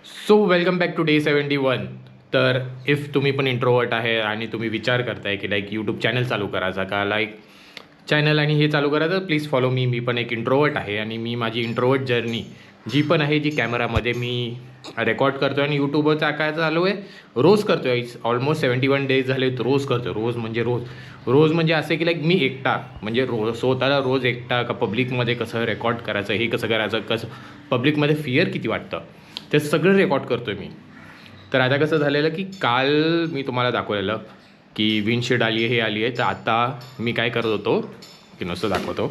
So welcome back to day 71. तर if तुम्ही पण इंट्रोवर्ट आहे आणि तुम्ही विचार करताय की लाईक यूट्यूब चॅनल चालू करायचा का लाईक चॅनल आणि हे चालू करायचं, प्लीज फॉलो मी पण एक इंट्रोवर्ट आहे आणि मी माझी इंट्रोवर्ट जर्नी जी पण आहे जी कॅमेरामध्ये मी रेकॉर्ड करतो आहे आणि यूट्यूबवर टाकायचं चालू आहे. रोज करतो आहे. ऑलमोस्ट 71 डेज झाले रोज करतो. रोज म्हणजे असे की लाईक मी एकटा म्हणजे स्वतःला रोज एकटा का पब्लिकमध्ये कसं रेकॉर्ड करायचं, हे कसं करायचं, कसं पब्लिकमध्ये फिअर किती वाटतं ते सगळं रेकॉर्ड करतो आहे मी. तर आता कसं झालेलं की काल मी तुम्हाला दाखवलेलं की विंडशील्ड आली आहे, हे आली आहे. तर आता मी काय करत होतो की नुसतं दाखवतो.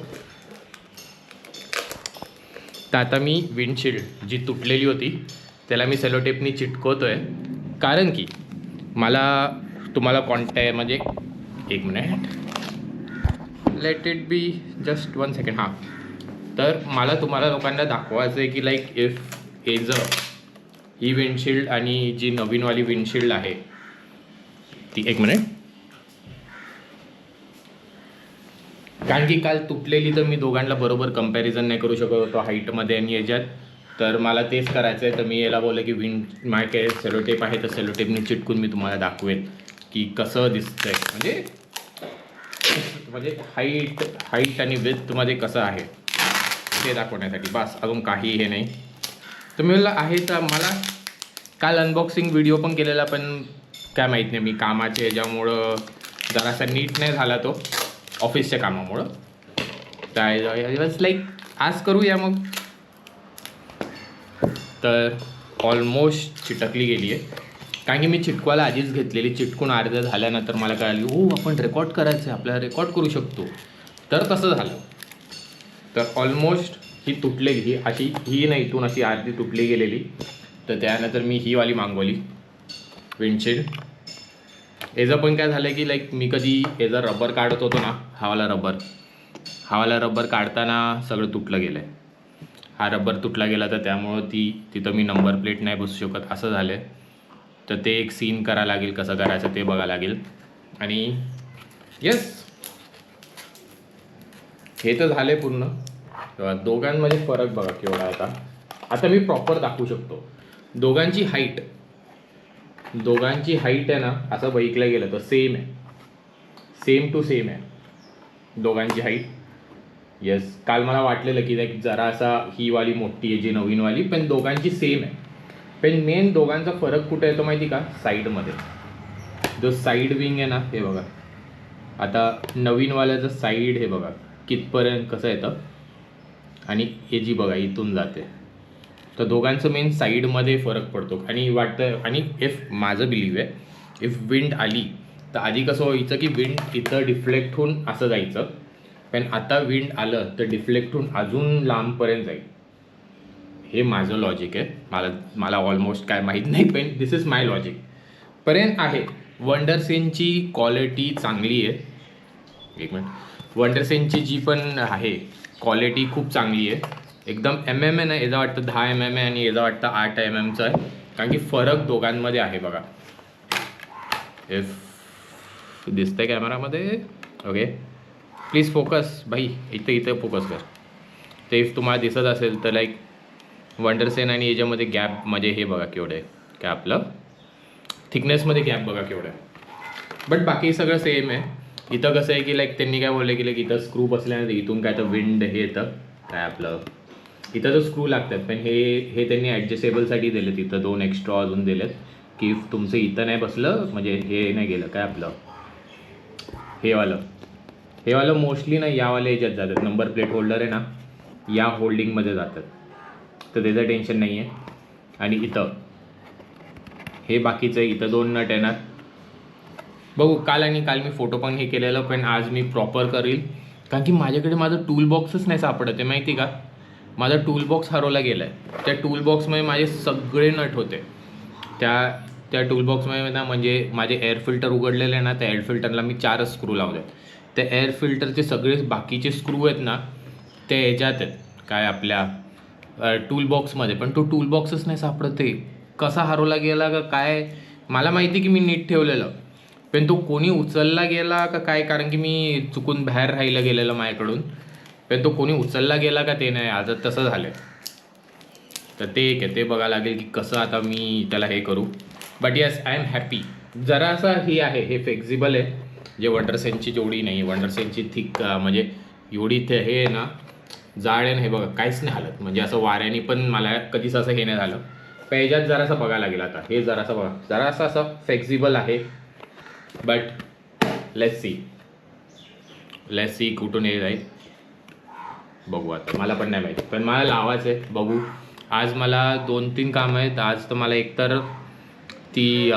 तर आता मी विंडशील्ड जी तुटलेली होती त्याला मी सेलोटेपनी चिटकवतो आहे, कारण की मला तुम्हाला म्हणजे एक minute, let it be just 1 second. हां, तर मला तुम्हाला लोकांना दाखवायचं आहे की like if as a he windshield आणि जी नवीनवाली विंडशील्ड आहे ती, एक मिनिट, कारण की काल तुटलेली तर मी दोघांना बरोबर कंपॅरिझन नाही करू शकत होतो हाईटमध्ये आणि याच्यात. तर मला तेच करायचं आहे. तर मी याला बोललं की माझ्या काय सेलोटेप आहे तर सेलोटेपने चिटकून मी तुम्हाला दाखवेन की कसं दिसतंय, म्हणजे हाईट आणि विथमध्ये कसं आहे ते दाखवण्यासाठी बस, अजून काही हे नाही. तर मी म्हणलं आहे. तर मला काल अनबॉक्सिंग व्हिडिओ पण केलेला, पण काय माहीत नाही, मी कामाच्या ह्याच्यामुळं जरासा नीट नाही झाला तो, ऑफिसच्या कामामुळं. तर वॉज लाईक आज करूया मग. तर ऑलमोस्ट चिटकली गेली आहे, कारण की मी चिटकवायला आधीच घेतलेली. चिटकून अर्ध्या झाल्यानंतर मला कळाली हो आपण रेकॉर्ड करायचं आहे, आपल्याला रेकॉर्ड करू शकतो. तर तसं झालं. तर ऑलमोस्ट ही तुटलेली, ही अशी, ही नाही इथून अशी अर्धी तुटली गेलेली. तर त्यानंतर मी ही वाली मागवली विंडशील्ड. याचं पण काय झालं की लाईक मी कधी याचा रबर काढत होतो ना, हावाला रबर काढताना सगळं तुटलं गेलं आहे. हा रबर तुटला गेला तर त्यामुळं तिथं मी नंबर प्लेट नाही बसू शकत, असं झालं आहे. तर ते एक सीन करायला लागेल, कसं करायचं ते बघायला लागेल. आणि येस, हे तर झालं आहे पूर्ण. दोघांमध्ये फरक बघा केवढा आहे. आता मी प्रॉपर दाखवू शकतो दोघांची हाईट आहे ना. असं बघितलं गेलं तर सेम आहे, सेम टू सेम आहे दोघांची हाईट. येस, काल मला वाटलेलं की लाईक जरा असा ही वाली मोठी आहे जी नवीनवाली, पण दोघांची सेम आहे. पण मेन दोघांचा फरक कुठे येतो माहिती का, साईडमध्ये. जो साईड विंग आहे ना, हे बघा. आता नवीनवाल्याचं साईड हे बघा कितपर्यंत कसं येतं, आणि हे जी बघा इथून जाते. तर दोघांचं मेन साईडमध्ये फरक पडतो. आणि वाटतं, आणि इफ माझं बिलीव आहे, इफ विंड आली तर आधी कसं व्हायचं की विंड इथं डिफ्लेक्ट होऊन असं जायचं, पण आता विंड आलं तर डिफ्लेक्ट होऊन अजून लांबपर्यंत जाईल. हे माझं लॉजिक आहे. मला ऑलमोस्ट काय माहीत नाही, पण दिस इज माय लॉजिक पर्यंत आहे. वंडरसेनची क्वालिटी चांगली आहे. एक मिनिट, वंडरसेनची जी पण आहे क्वालिटी खूप चांगली आहे एकदम. MM आहे ना, याचा वाटतं 10 MM आहे आणि याचा वाटतं 8 MMचं आहे. कारण की फरक दोघांमध्ये आहे बघा. इफ दिसतंय कॅमेरामध्ये, ओके प्लीज फोकस भाई, इथं फोकस कर. ते इफ तुम्हाला दिसत असेल तर लाईक वंडरसेन आणि याच्यामध्ये गॅप म्हणजे हे बघा केवढं आहे, काय आपलं थिकनेसमध्ये गॅप बघा केवढं आहे. बट बाकी सगळं सेम आहे. इथं कसं आहे की लाईक त्यांनी काय बोललं की लाईक इथं स्क्रू बसल्यानंतर इथून काय तर विंड हे येतं, काय आपलं इथं तर स्क्रू लागतात, पण हे त्यांनी ॲडजस्टेबलसाठी दिलेत. इथं 2 एक्स्ट्रा अजून दिलेत की इफ तुमचं इथं नाही बसलं, म्हणजे हे नाही गेलं, काय आपलं हेवालं मोस्टली ना यावाल्या याच्यात जातात. नंबर प्लेट होल्डर आहे ना, या होल्डिंगमध्ये जातात, तर त्याचं टेन्शन नाही आहे. आणि इथं हे बाकीचं आहे, इथं 2 नट येणार. बघू काल मी फोटो पण हे केलेलं, पण आज मी प्रॉपर करील. कारण की माझ्याकडे माझं टूल बॉक्सच नाही सापडत आहे माहिती का. माझा टूल बॉक्स हरवला गेला आहे. त्या टूल बॉक्समध्ये माझे सगळे नट होते. त्या टूल बॉक्समध्ये ना, म्हणजे माझे एअर फिल्टर उघडलेले ना, त्या एअर फिल्टरला मी 4च स्क्रू लावले आहेत. त्या एअर फिल्टरचे सगळे बाकीचे स्क्रू आहेत ना, ते ह्याच्यात आहेत, काय आपल्या टूल बॉक्समध्ये. पण तो टूल बॉक्सच नाही सापडत आहे. कसा हरवला गेला का काय, मला माहिती की मी नीट ठेवलेलं, पण तो कोणी उचलला गेला का काय, कारण की मी चुकून बाहेर राहिलं गेलेलं माझ्याकडून. पण तो कोणी उचलला गेला का ते नाही, आज तसं झालं. तर ते एक आहे, ते बघायला लागेल की कसं आता मी त्याला हे करू. But yes I am happy. जरासा हे आहे, हे फ्लेक्झिबल आहे, जे वंडरसेनची जेवढी नाही. वंडरसेनची थिक म्हणजे एवढी ते हे आहे ना, जाड आहे ना, हे बघा काहीच नाही हालत, म्हणजे असं वाऱ्याने पण मला कधीच असं हे नाही झालं. पेजात जरासं बघायला लागेल आता, हे जरासं बघा, जरासं असं फ्लेक्झिबल आहे. बट लेट्स सी कुठून हे जाईल बघू. आता मला पण नाही माहिती, पण मला लावायचं आहे, बघू. आज मला 2-3 कामं आहेत आज. तर मला एकतर ती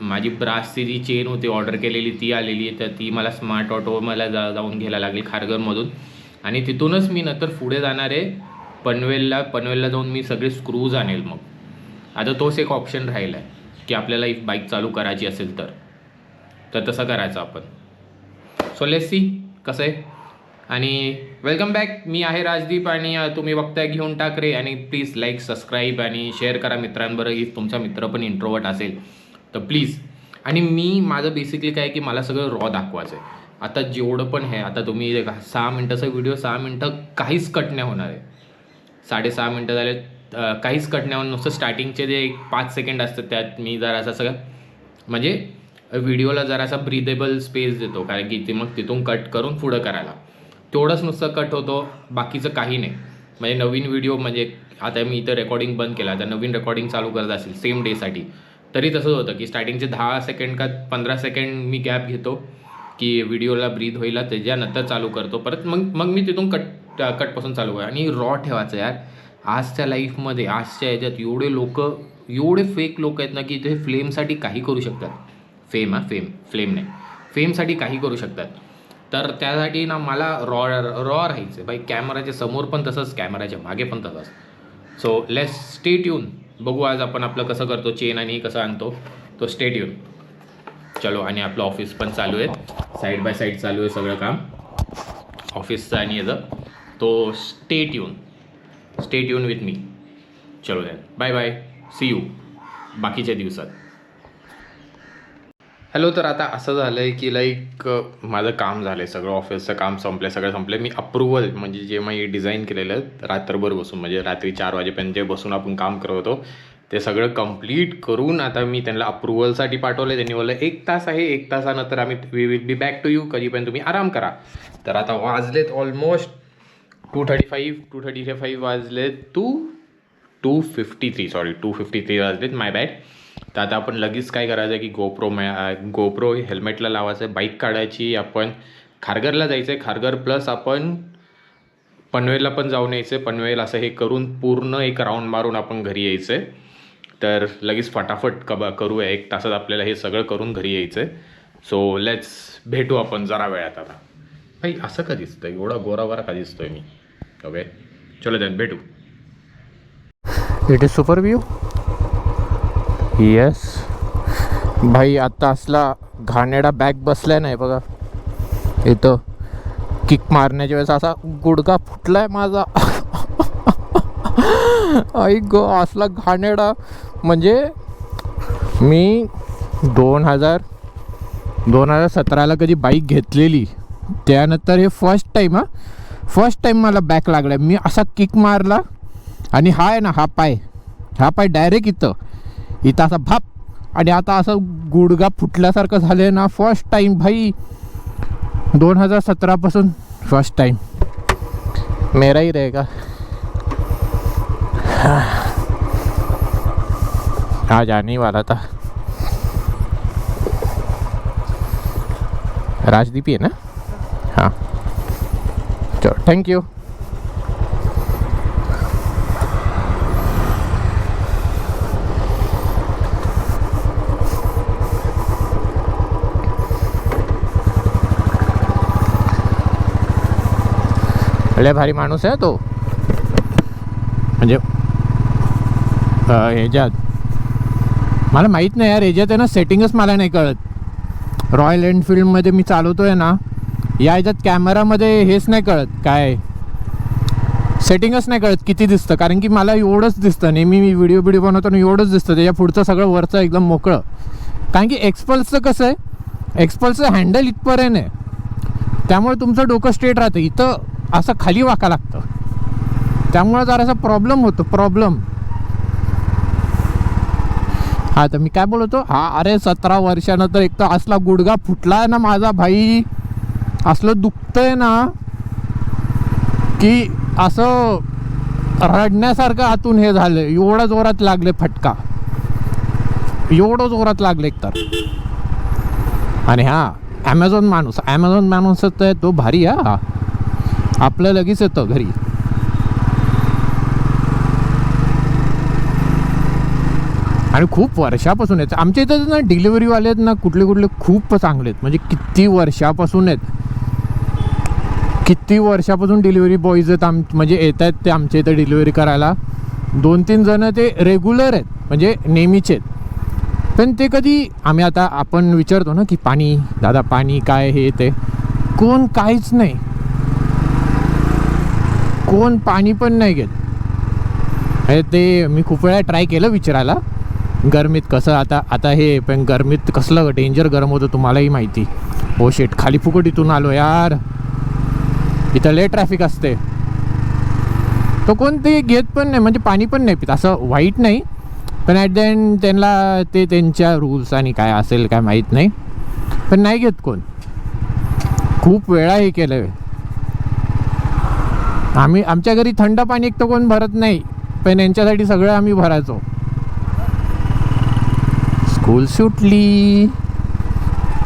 माझी ब्रासची जी चेन होती ऑर्डर केलेली ती आलेली आहे, तर ती मला स्मार्ट ऑटो मला जाऊन घ्यायला लागेल खारघरमधून. आणि तिथूनच मी नंतर पुढे जाणार आहे पनवेलला जाऊन मी सगळे स्क्रूज आणेल. मग आता तोच एक ऑप्शन राहिला आहे की आपल्याला एक बाईक चालू करायची असेल तर तसं करायचं आपण. सो लेट्स सी कसं आहे. आणि वेलकम बॅक, मी आहे राजदीप आणि तुम्ही बघताय घेऊन टाक रे. आणि प्लीज लाईक, सबस्क्राईब आणि शेअर करा मित्रांबरोबर. इफ तुमचा मित्र पण इंट्रोवर्ट असेल तर प्लीज. आणि माझं बेसिकली काय की मला सगळं रॉ दाखवायचं आहे. आता जेवढं पण आहे, आता तुम्ही 6 मिनटाचा व्हिडिओ, 6 मिनटं काहीच कट नाही होणार आहे. 6.5 मिनटं झाले, काहीच कट नाही होणार. नुसतं स्टार्टिंगचे जे 5 सेकंड असतात त्यात मी जरासा सगळं म्हणजे व्हिडिओला जरासा ब्रीदेबल स्पेस देतो, कारण की ते मग तिथून कट करून पुढं करायला तेवढंच नुसतं कट होतो, बाकीचं काही नाही. म्हणजे नवीन व्हिडिओ म्हणजे आता मी इथं रेकॉर्डिंग बंद केला, आता नवीन रेकॉर्डिंग चालू करत असेल सेम डेसाठी, तरी तसंच होतं की स्टार्टिंगचे 10 सेकंड का 15 सेकंड मी गॅप घेतो की व्हिडिओला ब्रीद होईल, त्याच्यानंतर चालू करतो परत. मग मी तिथून कटपासून चालू आहे. आणि रॉ ठेवायचं यार. आजच्या लाईफमध्ये, आजच्या ह्याच्यात एवढे फेक लोक आहेत ना की ते फ्लेमसाठी काही करू शकतात. फ्लेम नाही, फेमसाठी काही करू शकतात. तर त्यासाठी ना मला रॉ राहायचं बाई. कॅमेराच्या समोर पण तसंच, कॅमेराच्या मागे पण तसंच. So let's stay tune. बघू आज आपण आपलं कसं करतो चेन आणि कसं आणतो, तो स्टे ट्यून. चलो. आणि आपलं ऑफिस पण चालू आहे, साईड बाय साईड चालू आहे सगळं काम ऑफिसचं आणि याचं. तो स्टे ट्यून विथ मी. चलो then, bye bye, see you बाकीच्या दिवसात. हॅलो. तर आता असं झालं आहे की लाईक माझं काम झालं आहे, सगळं ऑफिसचं काम सगळं संपलं. मी अप्रुव्हल म्हणजे जे मी डिझाईन केलेलं आहे रात्रभर बसून, म्हणजे रात्री 4 वाजेपर्यंत जे बसून आपण काम करत होतो ते सगळं कंप्लीट करून आता मी त्यांना अप्रुव्हलसाठी पाठवलं. त्यांनी बोललं 1 तास आहे, 1 तासानंतर we will be back to you, कधीपर्यंत तुम्ही आराम करा. तर आता वाजलेत ऑलमोस्ट 2:35 वाजलेत, 2:53 वाजलेत, माय बॅड. तर आता आपण लगेच काय करायचं आहे की गोप्रो हेल्मेटला लावायचं आहे, बाईक काढायची, आपण खारघरला जायचं आहे. खारघर प्लस आपण पनवेलला पण जाऊन यायचं आहे. पनवेल असं हे करून पूर्ण एक राऊंड मारून आपण घरी यायचं आहे. तर लगेच फटाफट करूया, 1 तासात आपल्याला हे सगळं करून घरी यायचं आहे. सो लेट्स भेटू आपण जरा वेळात. आता भाई असं का दिसतं, एवढा गोरावारा का दिसतोय मी? ओके चलो देन, भेटू. It is super view. Yes भाई. आता असला घाणेडा बॅग बसलाय नाही बघा इथं. किक मारण्याच्या वेळेस असा गुडघा फुटलाय माझा. ऐक गो, असला घाणेडा. म्हणजे मी 2017ला कधी बाईक घेतलेली, त्यानंतर हे फर्स्ट टाईम मला बॅक लागला. मी असा किक मारला आणि हा आहे ना, हा पाय डायरेक्ट इथं असा भाप, आणि आता असं गुडघा फुटल्यासारखं झालं आहे ना. फर्स्ट टाईम भाई, 2017पासून फर्स्ट टाईम. मेरा ही रहेगा. आज आने वाला था. राजदीप है ना? हाँ चलो, थैंक यू. लय भारी माणूस आहे तो. म्हणजे ह्याच्यात मला माहीत नाही यार, ह्याच्यात आहे ना सेटिंगच मला नाही कळत. रॉयल एनफिल्डमध्ये मी चालवतो आहे ना, या ह्याच्यात कॅमेरामध्ये हेच नाही कळत, काय सेटिंगच नाही कळत किती दिसतं. कारण की मला एवढंच दिसतं, नेहमी मी व्हिडिओ बनवताना एवढंच दिसतं. त्याच्या पुढचं सगळं वरचं एकदम मोकळं. कारण की एक्सपल्सचं कसं आहे, एक्सपल्सचं हँडल इथपर्यंत आहे, त्यामुळे तुमचं डोकं स्ट्रेट राहतं. इथं असं खाली वाका लागतं, त्यामुळे जरासा प्रॉब्लेम होतो. हा तर मी काय बोलतो, हा अरे 17 वर्षानंतर एक तर असला गुडघा फुटला ना माझा भाई, असलं दुखतंय ना की असं रडण्यासारखं आतून हे झालं. एवढं जोरात लागले फटका, एवढं जोरात लागले एकतर. आणि हा ॲमेझॉन माणूस तर तो भारी. हा आपलं लगेच येतं घरी. आणि खूप वर्षापासून आहेत आमच्या इथं ना डिलिव्हरीवाले आहेत ना, कुठले खूप चांगले आहेत. म्हणजे किती वर्षापासून आहेत, किती वर्षापासून डिलिव्हरी बॉईज आहेत म्हणजे येत आहेत ते आमच्या इथं डिलिव्हरी करायला. 2-3 जण ते रेग्युलर आहेत, म्हणजे नेहमीचे आहेत. पण ते कधी आता आपण विचारतो ना की पाणी दादा, पाणी काय हे ते, कोण काहीच नाही, कोण पाणी पण नाही घेत. ते मी खूप वेळा ट्राय केलं विचारायला गरमीत कसं. आता हे पण गरमीत कसलं डेंजर गरम होतं तुम्हालाही माहिती. हो शेट, खाली फुकट इथून आलो यार, इथं लय ट्रॅफिक असते. तो कोण ते घेत पण नाही, म्हणजे पाणी पण नाही पित. असं वाईट नाही, पण ॲट द एंड त्यांना ते त्यांच्या रूल्स आणि काय असेल काय माहीत नाही, पण नाही घेत कोण. खूप वेळा हे केलं आहे आम्ही. आमच्या घरी थंड पाणी एक तर कोण भरत नाही, पण यांच्यासाठी सगळं आम्ही भरायचो. स्कूल सुटली,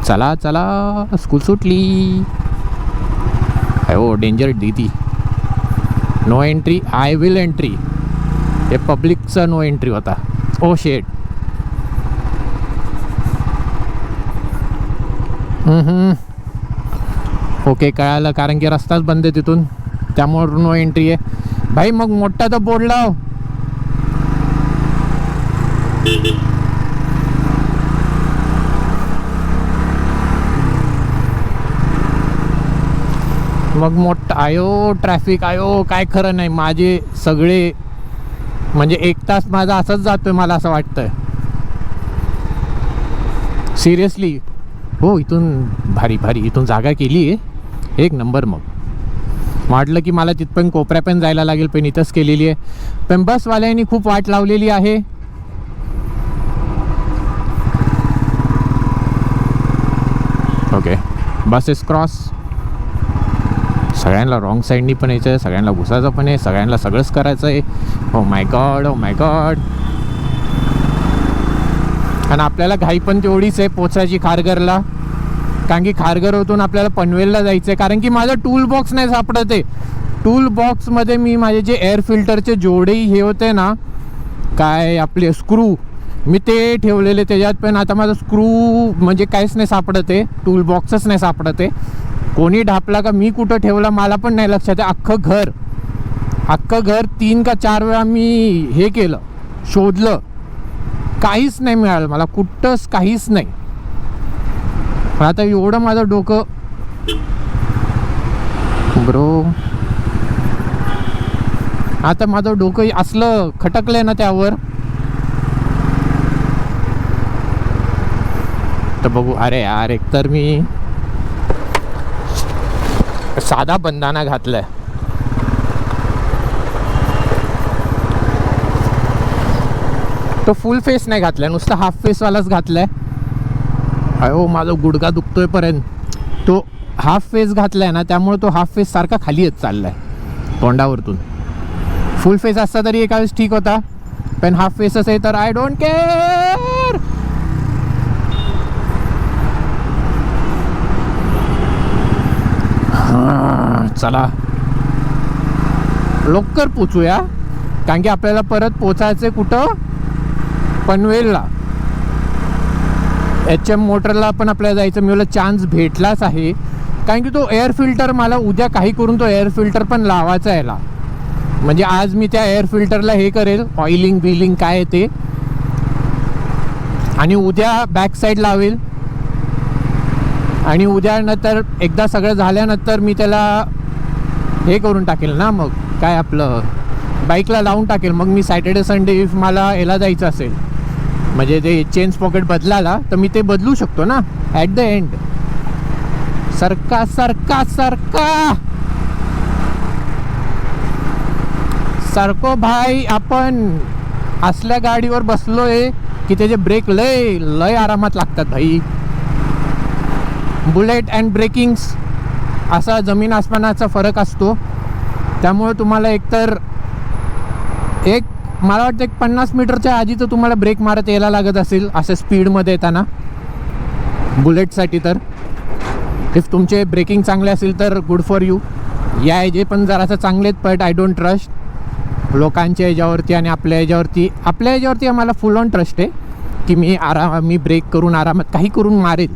चला चला स्कूल सुटली. हो डेंजर दीदी, no entry, I will entry. हे पब्लिकचा नो एंट्री होता. ओ शेट. ओके कळालं, कारण की रस्ताच बंद आहे तिथून, त्यामुळे नो एंट्री आहे भाई. मग मोठा तर बोर्ड लाव. मग मोठा आयो ट्रॅफिक, आयो काय खरं नाही. माझे सगळे म्हणजे 1 तास माझा असंच जातोय, मला असं वाटतंय सिरियसली. हो इथून भारी इथून जागा केली आहे एक नंबर. मग वाटलं की मला तिथपर्यंत कोपऱ्यापर्यंत जायला लागेल, पण इथंच केलेली आहे. पण बसवाल्यांनी खूप वाट लावलेली आहे. Okay buses cross. सगळ्यांना रॉंग साईडनी पण यायचं आहे, सगळ्यांना घुसायचं पण आहे, सगळ्यांना सगळंच करायचं आहे. Oh my God, oh my God. आणि आपल्याला घाई पण तेवढीच आहे पोचायची खारघरला, कारण की खारघरतून आपल्याला पनवेलला जायचं आहे. कारण की माझा टूल बॉक्स नाही सापडत आहे. टूल बॉक्समध्ये मी माझे जे एअर फिल्टरचे जेवढेही हे होते ना, काय आपले स्क्रू, मी ते ठेवलेले त्याच्यात. पण आता माझा स्क्रू म्हणजे काहीच नाही सापडत आहे, टूल बॉक्सच नाही सापडत आहे. कोणी ढापला का मी कुठं ठेवला मला पण नाही लक्षात आहे. अख्खं घर 3 का 4 वेळा मी हे केलं, शोधलं, काहीच नाही मिळालं मला, कुठंच काहीच नाही. आता एवढं माझं डोकं ब्रो, आता माझं डोकं असलं खटकलंय ना त्यावर. तर बघू. अरे यार एकतर मी साधा बंदाना घातलाय, तो फुल फेस नाही घातलाय, नुसतं हाफ फेसवालाच घातलाय. अहो माझा गुडघा दुखतोय पर्यंत. तो हाफ फेस घातलाय ना, त्यामुळे तो हाफ फेस सारखा खाली येत चाललाय तोंडावरतून. फुल फेस असता तरी एका वेळेस ठीक होता, पण हाफ फेस असेल तर आय डोंट केअर. चला लवकर पोचूया, कारण की आपल्याला परत पोचायचं कुठं, पनवेलला. HM मोटरला पण आपल्याला जायचं. मला चान्स भेटलाच आहे, कारण की तो एअर फिल्टर मला उद्या काही करून तो एअर फिल्टर पण लावायचा आहे याला. म्हणजे आज मी त्या एअर फिल्टरला हे करेल, ऑइलिंग बिलिंग काय ते, आणि उद्या बॅक साईड लावेल. आणि उद्या नंतर एकदा सगळं झाल्यानंतर मी त्याला हे करून टाकेल ना, मग काय आपलं बाईकला लावून टाकेल. मग मी सॅटर्डे संडे इफ मला याला जायचं असेल, म्हणजे ते चेन पॉकेट बदलायला, तर मी ते बदलू शकतो ना ॲट द एंड. सरका सरका सरका सरको भाई, आपण असल्या गाडीवर बसलोय की त्याचे ब्रेक लय लय आरामात लागतात भाई. बुलेट अँड ब्रेकिंग्स असा जमीन आसमानाचा फरक असतो. त्यामुळे तुम्हाला एकतर मला वाटतं 50 मीटरच्या आधी तर तुम्हाला ब्रेक मारत यायला लागत असेल असं स्पीडमध्ये येताना बुलेटसाठी. तर इफ तुमचे ब्रेकिंग चांगले असेल तर गुड फॉर यू. या याचे पण जरासं चांगले आहेत, बट आय डोंट ट्रस्ट लोकांच्या याच्यावरती आणि आपल्या याच्यावरती आम्हाला फुल ऑन ट्रस्ट आहे की मी ब्रेक करून आरामात काही करून मारेल.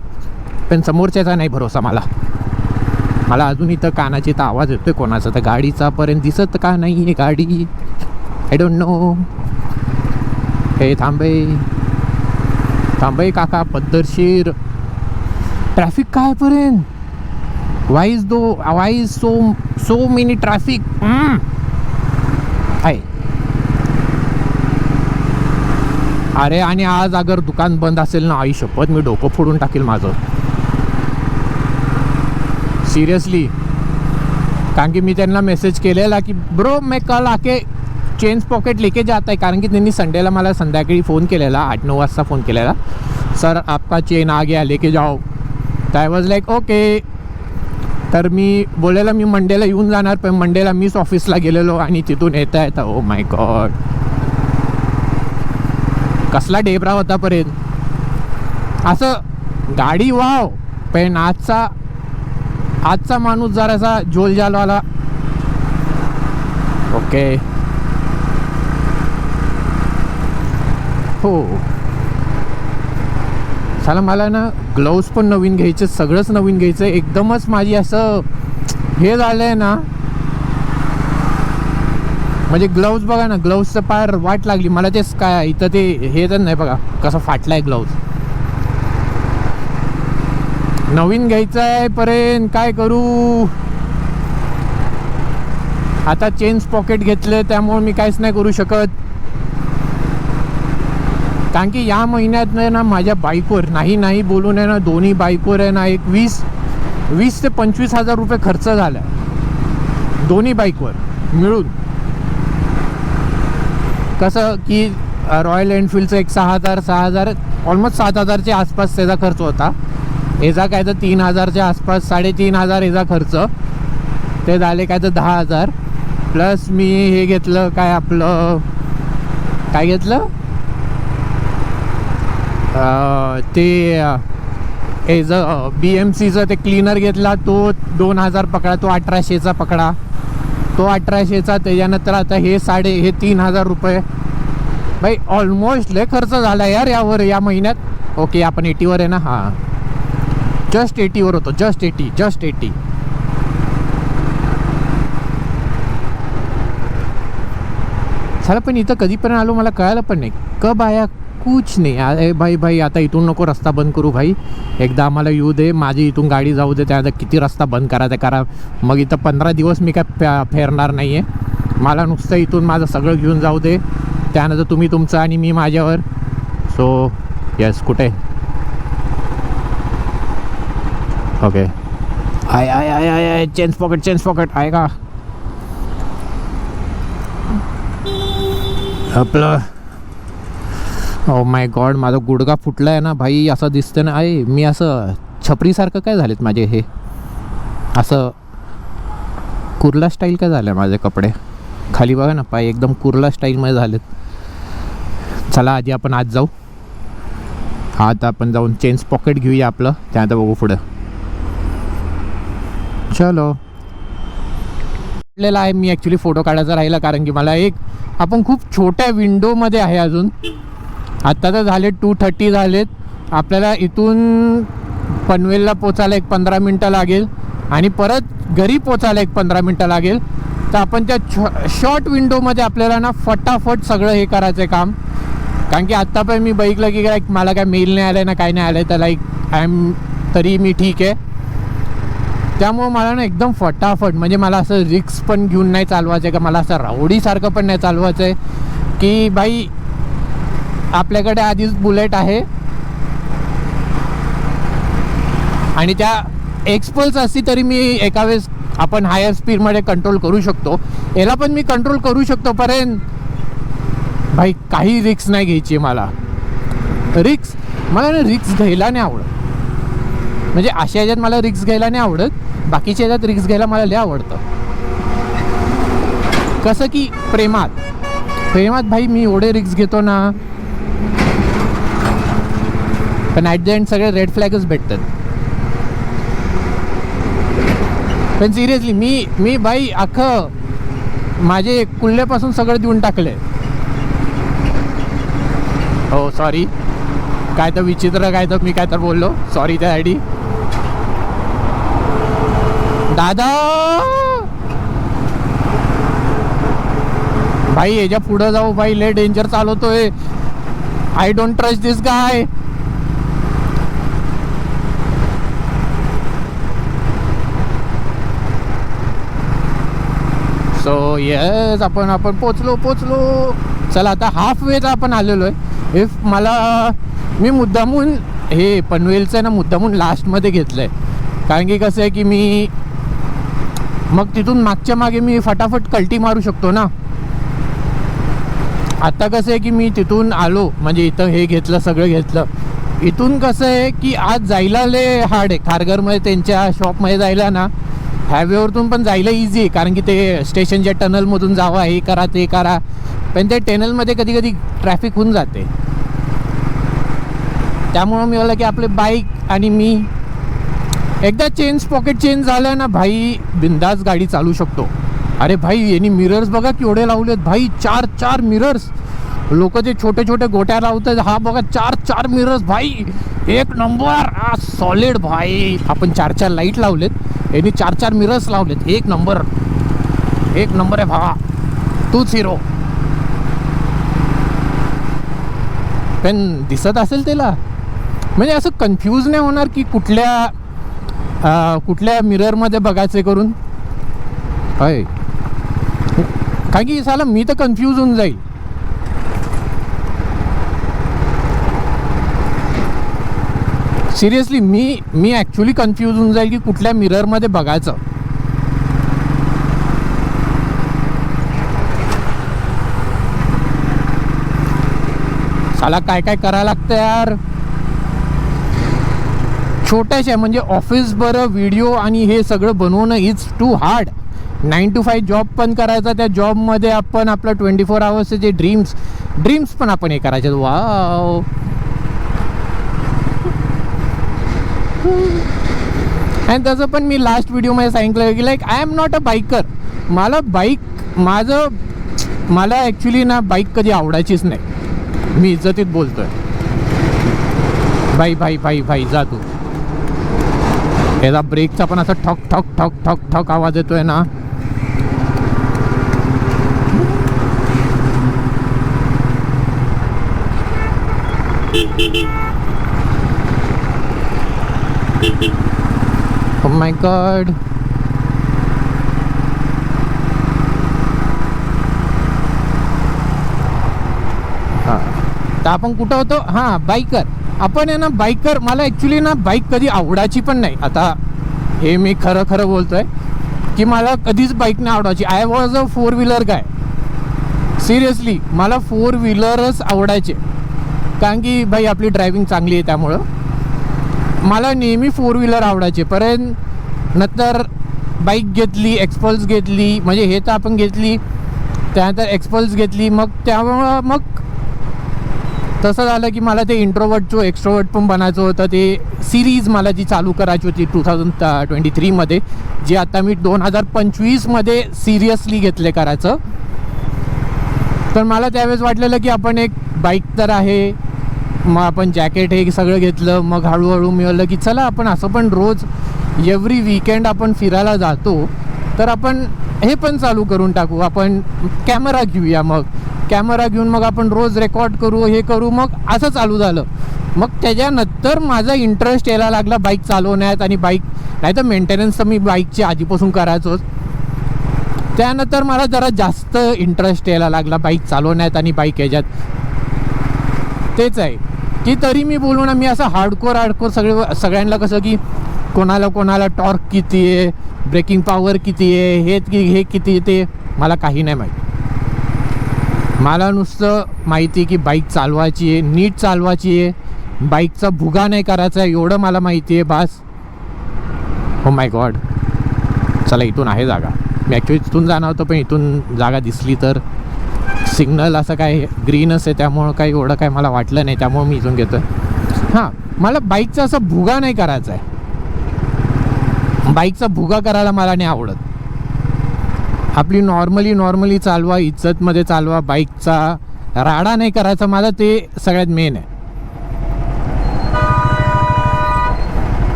पण समोरच्याचा नाही भरोसा मला अजून इथं कानाची तर आवाज येतोय कोणाचा तर गाडीचा, पर्यंत दिसत का नाही आहे गाडी. I don't know. हे थांबे काका पद्धतशीर. ट्रॅफिक काय पर्यंत Y is so many traffic आहे. अरे आणि आज अगर दुकान बंद असेल ना, आई शपथ मी डोकं फोडून टाकेल माझं सिरियसली. कारण की मी त्यांना मेसेज केलेला की ब्रो मैं कल आके चेंज पॉकेट लेके जाता है. कारण की त्यांनी संडेला मला संध्याकाळी फोन केलेला 8-9 वाजता फोन केलेला, सर आपका चेन आ गया लेके जाओ. तर आय वॉज लाईक ओके. तर मी बोलायला मी मंडेला येऊन जाणार, पण मंडेला मीच ऑफिसला गेलेलो आणि तिथून येता ओ माय गॉड कसला डेबरा होता पर्यंत असं गाडी वाव. पण आजचा माणूस जरासा झोलझालवाला. ओके हो चला. मला ना ग्लोव्ज पण नवीन घ्यायचे, सगळंच नवीन घ्यायचं. एकदमच माझी असं हे झालं आहे ना, म्हणजे ग्लोव्ज बघा ना, ग्लोव्जचं पार वाट लागली मला. तेच काय इथं ते हे तर नाही बघा कसं फाटलं आहे ग्लोव्ज. नवीन घ्यायचं आहे पर्यंत काय करू. आता चेंज पॉकेट घेतले त्यामुळे मी काहीच नाही करू शकत. कारण की या महिन्यात ना माझ्या बाईकवर नाही बोलून आहे ना, दोन्ही बाईकवर आहे ना एक 20 ते 25 हजार रुपये खर्च झाला दोन्ही बाईकवर मिळून. कसं की रॉयल एनफिल्डचं एक 6,000 ऑलमोस्ट 7,000च्या आसपास त्याचा खर्च होता. याचा काय तर 3,000च्या आसपास, 3,500 याचा खर्च. ते झाले काय तर 10,000. प्लस मी हे घेतलं काय आपलं काय घेतलं ते BMCचं ते क्लीनर घेतला, तो 2,000 पकडा, तो 1,800चा पकडा, तो 1,800चा. त्याच्यानंतर आता हे 3,000 रुपये भाई. ऑलमोस्ट लय खर्च झाला यार यावर या महिन्यात. ओके आपण 80वर आहे ना. हां जस्ट 80वर होतो, जस्ट 80. चला पण इथं कधीपर्यंत आलो मला कळायला पण नाही. कब आया कुछ नाही. अरे भाई आता इथून नको रस्ता बंद करू भाई. एकदा आम्हाला येऊ दे, माझी इथून गाडी जाऊ दे. त्यानंतर किती रस्ता बंद करायचा करा. मग इथं 15 दिवस मी काय फेरणार नाही आहे. मला नुसतं इथून माझं सगळं घेऊन जाऊ दे. त्यानंतर तुम्ही तुमचं आणि मी माझ्यावर. सो यस कुठे ओके आय चेंज पॉकेट आहे का आपलं. ओ माय गॉड माझा गुडघा फुटला आहे ना भाई. असं दिसतं ना आहे मी असं छपरीसारखं काय झालेत माझे हे, असं कुर्ला स्टाईल काय झालं माझे कपडे खाली बघा ना, पाय एकदम कुर्ला स्टाईलमध्ये झालेत. चला आधी आपण आज जाऊ. आता आपण जाऊन चेंज पॉकेट घेऊया आपलं, त्यानंतर बघू पुढं. चलो आहे. मी ॲक्च्युली फोटो काढायचा राहिला कारण की मला आपण खूप छोट्या विंडोमध्ये आहे अजून. आत्ता तर झाले 2:30 झालेत. आपल्याला इथून पनवेलला पोचायला 15 मिनटं लागेल आणि परत घरी पोचायला 15 मिनटं लागेल. तर आपण त्या शॉर्ट विंडोमध्ये आपल्याला ना फटाफट सगळं हे करायचं आहे काम. कारण की आत्ता पण मी बघितलं की लाईक मला काय मेल नाही आलं आहे ना काय नाही आलं आहे, तर लाईक तरी मी ठीक आहे. त्यामुळं मला ना एकदम फटाफट, म्हणजे मला असं रिक्स पण घेऊन नाही चालवायचं आहे, का मला असं रावडीसारखं पण नाही चालवायचं आहे की बाई आपल्याकडे आधीच बुलेट आहे आणि त्या एक्सपल्स असती तरी मी एका वेळेस आपण हायर स्पीडमध्ये कंट्रोल करू शकतो. याला पण मी कंट्रोल करू शकतो, पर्यंत भाई काही रिक्स नाही घ्यायची मला. रिक्स मला ना रिक्स घ्यायला नाही आवडत. म्हणजे अशा ह्याच्यात मला रिक्स घ्यायला नाही आवडत, बाकीच्या ह्याच्यात रिक्स घ्यायला मला लय आवडतं. कसं की प्रेमात भाई मी एवढे रिक्स घेतो ना, पण ॲट द एंड सगळे रेड फ्लॅगच भेटतात. पण सिरियसली मी भाई अख्खं माझे कुल्ल्यापासून सगळं देऊन टाकलंय. हो सॉरी, काय तर विचित्र काय तर मी काय तर बोललो, सॉरी त्यासाठी. दादा भाई याच्या पुढं जाऊ भाई, लय डेंजर चालवतोय. I don't trust this guy. So yes आपण पोचलो. चला आता हाफ वेचा आपण आलेलो आहे. इफ मी मुद्दामून हे पनवेलचं आहे ना मुद्दामून लास्टमध्ये घेतलं आहे, कारण की कसं आहे की मी मग तिथून मागच्या मागे मी फटाफट कल्टी मारू शकतो ना. आता कसं आहे की मी तिथून आलो म्हणजे इथं हे घेतलं, सगळं घेतलं. इथून कसं आहे की आज जायला लय हार्ड आहे. खारघरमध्ये त्यांच्या शॉपमध्ये जायला ना, हायवेवरतून पण जायला इझी आहे, कारण की ते स्टेशनच्या टनलमधून जावा, हे करा ते करा. पण ते टनलमध्ये कधी कधी ट्रॅफिक होऊन जाते. त्यामुळं मी बोललं की आपले बाईक आणि मी एकदा पॉकेट चेंज झालं ना भाई, बिंदास गाडी चालू शकतो. अरे भाई यांनी मिरर्स बघा केवढे लावलेत भाई, 4 मिरर्स. लोक ते छोटे छोटे गोट्या लावतात, हा बघा 4 मिरर्स भाई, एक नंबर. सॉलिड भाई. आपण 4 लाईट लावलेत, यांनी 4 मिरर्स लावलेत. एक नंबर आहे भावा, तूच हिरो. पण दिसत असेल त्याला, म्हणजे असं कन्फ्यूज नाही होणार की कुठल्या मिररमध्ये बघायचे करून. होय, कारण की साला मी तर कन्फ्यूज होऊन जाईल. सिरियसली मी ॲक्च्युली कन्फ्यूज होऊन जाईल की कुठल्या मिररमध्ये बघायचं. साला काय करायला लागतं यार. छोट्याशा म्हणजे ऑफिस बरं, व्हिडिओ आणि हे सगळं बनवणं is too hard. 9 to 5 job पण करायचा, त्या जॉबमध्ये आपण आपलं 24 hours जे ड्रीम्स पण आपण हे करायचे. वाव. आणि तसं पण मी लास्ट व्हिडिओमध्ये सांगितलं की like I am not a biker. मला ॲक्च्युली ना बाईक कधी आवडायचीच नाही. मी इज्जतीत बोलतोय. भाई जा तू. याचा ब्रेकचा पण असा ठक ठक ठक ठक ठक आवाज येतोय ना. Oh my God. हां, तर आपण कुठं होतो. हां, बाईकर. आपण आहे ना बाईकर. मला ॲक्च्युली ना बाईक कधी आवडायची पण नाही. आता हे मी खरं बोलतोय की मला कधीच बाईक नाही आवडायची. I was a 4 wheeler guy. Seriously मला 4 व्हीलरच आवडायचे, कारण की भाई आपली ड्रायव्हिंग चांगली आहे, त्यामुळं मला नेहमी 4 व्हीलर आवडायचे. पर्यंत नंतर बाईक घेतली, एक्सपल्स घेतली, म्हणजे हे तर आपण घेतली, त्यानंतर एक्सपल्स घेतली. मग त्यामुळं मग तसं झालं की मला ते इंट्रोवर्टचं एक्स्ट्रोवर्ट पण बनायचं होतं. ते सिरीज मला जी चालू करायची होती 2023मध्ये, जी आता मी 2025मध्ये सिरियसली घेतले करायचं. तर मला त्यावेळेस वाटलेलं की आपण एक बाईक तर आहे, मग आपण जॅकेट हे सगळं घेतलं. मग हळूहळू मिळालं की चला आपण असं पण रोज एव्हरी वीकेंड आपण फिरायला जातो, तर आपण हे पण चालू करून टाकू. आपण कॅमेरा घेऊया, मग कॅमेरा घेऊन मग आपण रोज रेकॉर्ड करू, हे करू. मग असं चालू झालं. मग त्याच्यानंतर माझा इंटरेस्ट यायला लागला बाईक चालवण्यात. आणि बाईक नाही तर मेंटेनन्स तर मी बाईकची आधीपासून करायचोच. त्यानंतर मला जरा जास्त इंटरेस्ट यायला लागला बाईक चालवण्यात आणि बाईक ह्याच्यात. तेच आहे की तरी मी बोलू ना, मी असं हार्डकोर सगळ्यांना कसं की कोणाला टॉर्क किती आहे, ब्रेकिंग पॉवर किती आहे, हे किती, ते मला काही नाही माहीत. मला नुसतं माहिती की बाईक चालवायची आहे, नीट चालवायची आहे, बाईकचा भुगा नाही करायचा आहे, एवढं मला माहिती आहे बास. हो माय गॉड. चला इथून आहे जागा. मी ॲक्च्युली इथून जाणार होतं पण इथून जागा दिसली तर सिग्नल असं काय ग्रीनच आहे त्यामुळं काही एवढं काय मला वाटलं नाही, त्यामुळं मी इथून घेतो. हां, मला बाईकचा असं भुगा नाही करायचा आहे. बाईकचा भुगा करायला मला नाही आवडत. आपली नॉर्मली चालवा, इज्जतमध्ये चालवा. बाईकचा राडा नाही करायचा, मला ते सगळ्यात मेन आहे.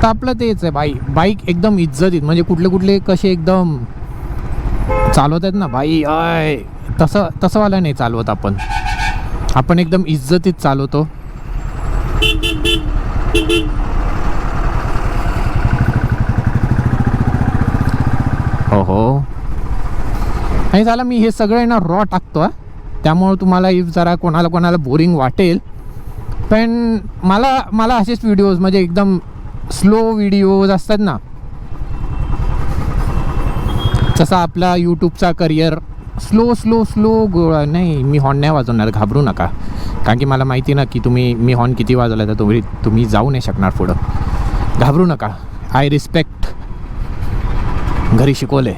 तर आपलं तेच आहे बाईक एकदम इज्जतीत, म्हणजे कुठले कसे एकदम चालवत आहेत ना बाई, आय तसं वाला नाही चालवत आपण एकदम इज्जतीत चालवतो. हो आणि झालं मी हे सगळं ना रॉ टाकतो, त्यामुळं तुम्हाला इफ जरा कोणाला बोरिंग वाटेल, पण मला असेच व्हिडिओज म्हणजे एकदम स्लो व्हिडिओज असतात ना, जसा आपला यूट्यूबचा करिअर स्लो नाही. मी हॉर्न नाही वाजवणार, घाबरू नका, कारण की मला माहिती ना की मी हॉर्न किती वाजवला तर तुम्ही जाऊ नाही शकणार पुढं. घाबरू नका. I respect. घरी शिकवले.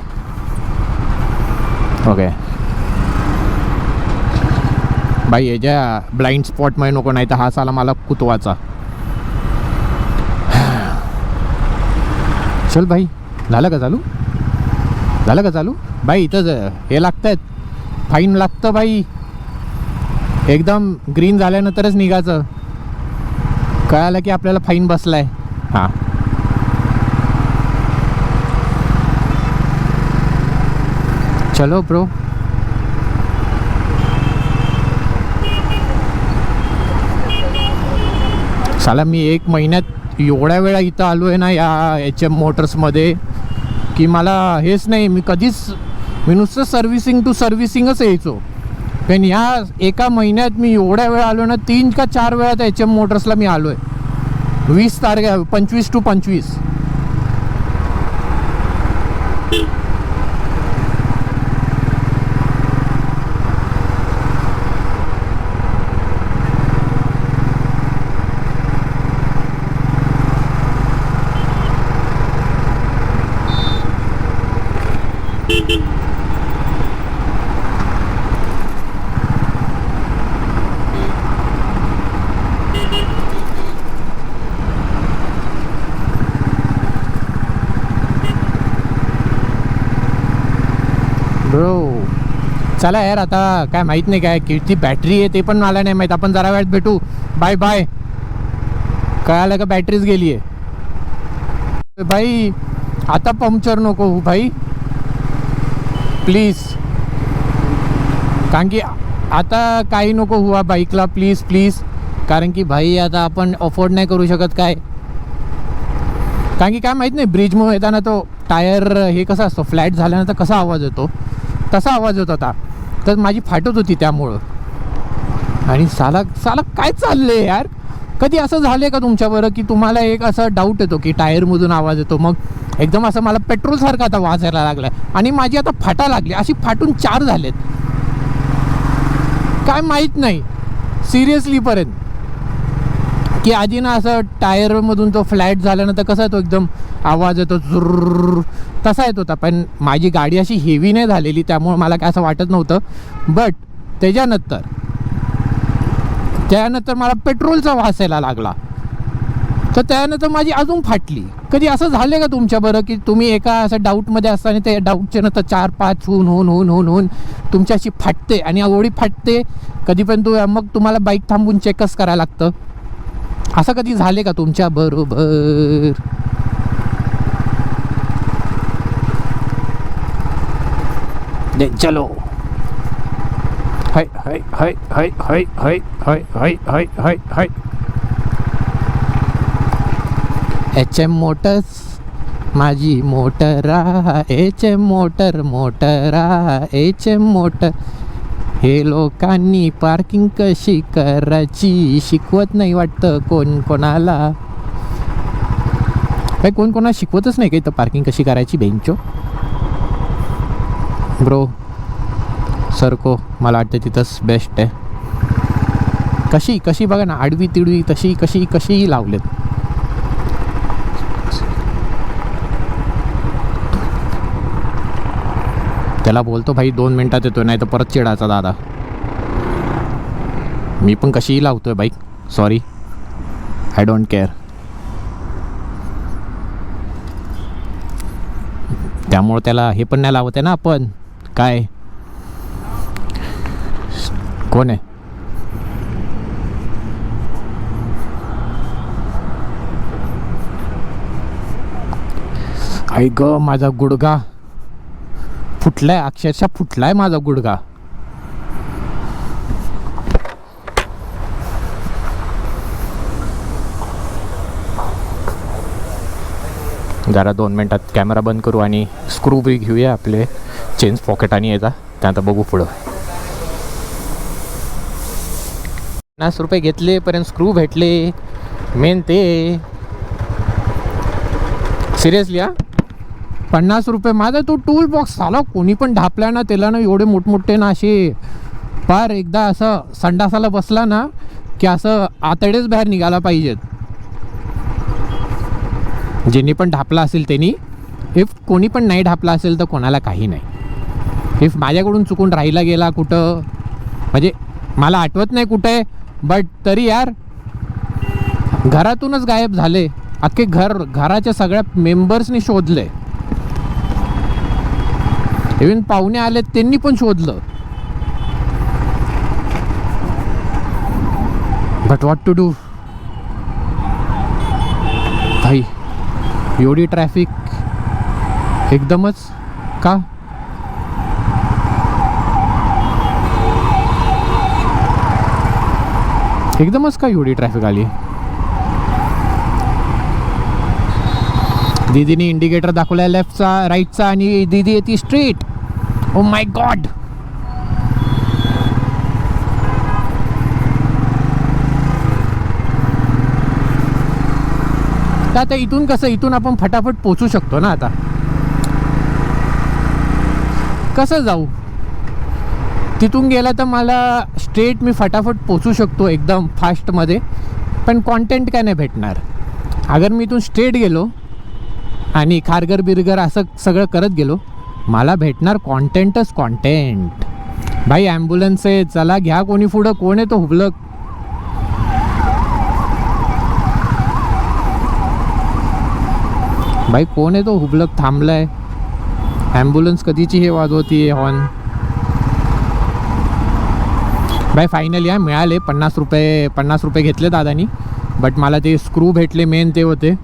ओके बाई, याच्या ब्लाइंड स्पॉटमध्ये नको, नाही तर हा साला मला कुतवाचा. चल भाई, झालं का चालू बाई? इथंच हे लागत आहेत, फाईन लागतं बाई. एकदम ग्रीन झाल्यानंतरच निघायचं. कळालं की आपल्याला फाईन बसलाय. हां, चलो ब्रो. साला मी 1 महिन्यात एवढ्या वेळा इथं आलो आहे ना या HM मोटर्समध्ये की मला हेच नाही. मी नुसतं सर्व्हिसिंगच यायचो, पण ह्या एका महिन्यात मी एवढ्या वेळा आलो ना, 3 का 4 वेळा तर HM मोटर्सला मी आलो आहे. 20 तारखे 25 to 25. ब्रो चला यार, आता काय माहीत नाही काय किती बॅटरी आहे ते पण मला नाही माहीत. आपण जरा वेळात भेटू. Bye bye. कळालं का बॅटरीच गेली आहे भाई. आता पंक्चर नको हो भाई प्लीज, कारण की आता काही नको हुआ बाईकला प्लीज. कारण की भाई आता आपण अफोर्ड नाही करू शकत काय, कारण की काय माहीत नाही ब्रिजमुळे येताना तो टायर हे कसा असतो, फ्लॅट झाल्यानंतर कसा आवाज येतो तसा आवाज येत होता, तर माझी फाटत होती त्यामुळं. आणि साला काय चाललंय यार. कधी असं झालंय का तुमच्याबरोबर की तुम्हाला एक असा डाऊट येतो की टायरमधून आवाज येतो, मग एकदम असं मला पेट्रोलसारखा आता वाजायला लागला आहे आणि माझी आता फाटा लागली, अशी फाटून 4 झालेत. काय माहीत नाही सिरियसलीपर्यंत की आधी ना असं टायरमधून तो फ्लॅट झाल्यानंतर कसा तो एकदम आवाज येतो जुर्र तसा येत होता, पण माझी गाडी अशी हेवी नाही झालेली त्यामुळे मला काय असं वाटत नव्हतं. बट त्यानंतर मला पेट्रोलचा वास यायला लागला, तर त्यानंतर माझी अजून फाटली. कधी असं झालं का तुमच्याबरोबर की तुम्ही एका असं डाऊटमध्ये असताना ते डाऊटच्या नंतर 4-5 होऊन तुमची अशी फाटते आणि एवढी फाटते कधी पण मग तुम्हाला बाईक थांबून चेकच करायला लागतं. असं कधी झाले का तुमच्या बरोबर? चलो हाय हाय हाय हाय हाय हाय हाय हाय हाय हाय हाय. HM मोटर्स माझी मोटरा, HM मोटरा HM मोटर. हे लोकांनी पार्किंग कशी करायची शिकवत नाही वाटतं कोणाला. काय कोणाला शिकवतच नाही का इथं पार्किंग कशी करायची बेंचो. ब्रो सरको, मला वाटतं तिथंच बेस्ट आहे. कशी कशी बघा ना, आडवी तिडवी तशी कशी कशीही लावलेत. त्याला बोलतो भाई 2 मिनिटात येतो, नाही तर परत चिडायचा दादा. मी पण कशीही लावतोय bike, sorry, I don't care. त्यामुळे त्याला हे पण नाही लावत आहे ना आपण. काय कोण आहे? आई ग, माझा गुडघा फुटलाय, अक्षरशः फुटलाय माझा गुडघा. जरा 2 मिनिटात कॅमेरा बंद करू आणि स्क्रू बी घेऊया आपले चेन्स पॉकेट आणि याचा, त्यानंतर बघू पुढं. 50 रुपये घेतले पर्यंत स्क्रू भेटले, मेन ते. सिरियसली 50 रुपये माझा तो टूल बॉक्स झाला. कोणी पण ढापला ना त्याला ना, एवढे मोठमोठे ना असे, पार एकदा असं संडासाला बसला ना की असं आतडेच बाहेर निघाला पाहिजेत. ज्यांनी पण ढापला असेल त्यांनी. इफ कोणी पण नाही ढापला असेल तर कोणाला काही नाही. इफ माझ्याकडून चुकून राहिला गेला कुठं, म्हणजे मला आठवत नाही कुठे, बट तरी यार घरातूनच गायब झाले. अख्खे घराच्या सगळ्या मेंबर्सनी शोधले. इव्हन पाहुणे आले त्यांनी पण शोधलं. बट व्हॉट टू डू भाई, एवढी ट्रॅफिक एकदमच का? एकदमच का एवढी ट्रॅफिक आली? दीदीने इंडिकेटर दाखवलाय लेफ्टचा, राईटचा, आणि दीदी येते स्ट्रेट. Oh my God. आता इथून कसं, इथून आपण फटाफट पोचू शकतो ना. आता कसं जाऊ? तिथून गेला तर मला स्ट्रेट मी फटाफट पोचू शकतो एकदम फास्टमध्ये, पण कॉन्टेंट काय नाही भेटणार. अगर मी इथून स्ट्रेट गेलो आणि खारघर बिरघर असं सगळं करत गेलो, मला भेटणार कॉन्टेंटच कॉन्टेंट. भाई ॲम्ब्युलन्स आहे, चला घ्या कोणी पुढं. कोण आहे तो हुबलक? भाई कोण आहे तो हुबलक थांबलाय? ॲम्ब्युलन्स कधीची हे वाजवती हॉर्न. भाई फायनली मिळाले 50 रुपये घेतले दादानी, बट मला ते स्क्रू भेटले, मेन ते होते.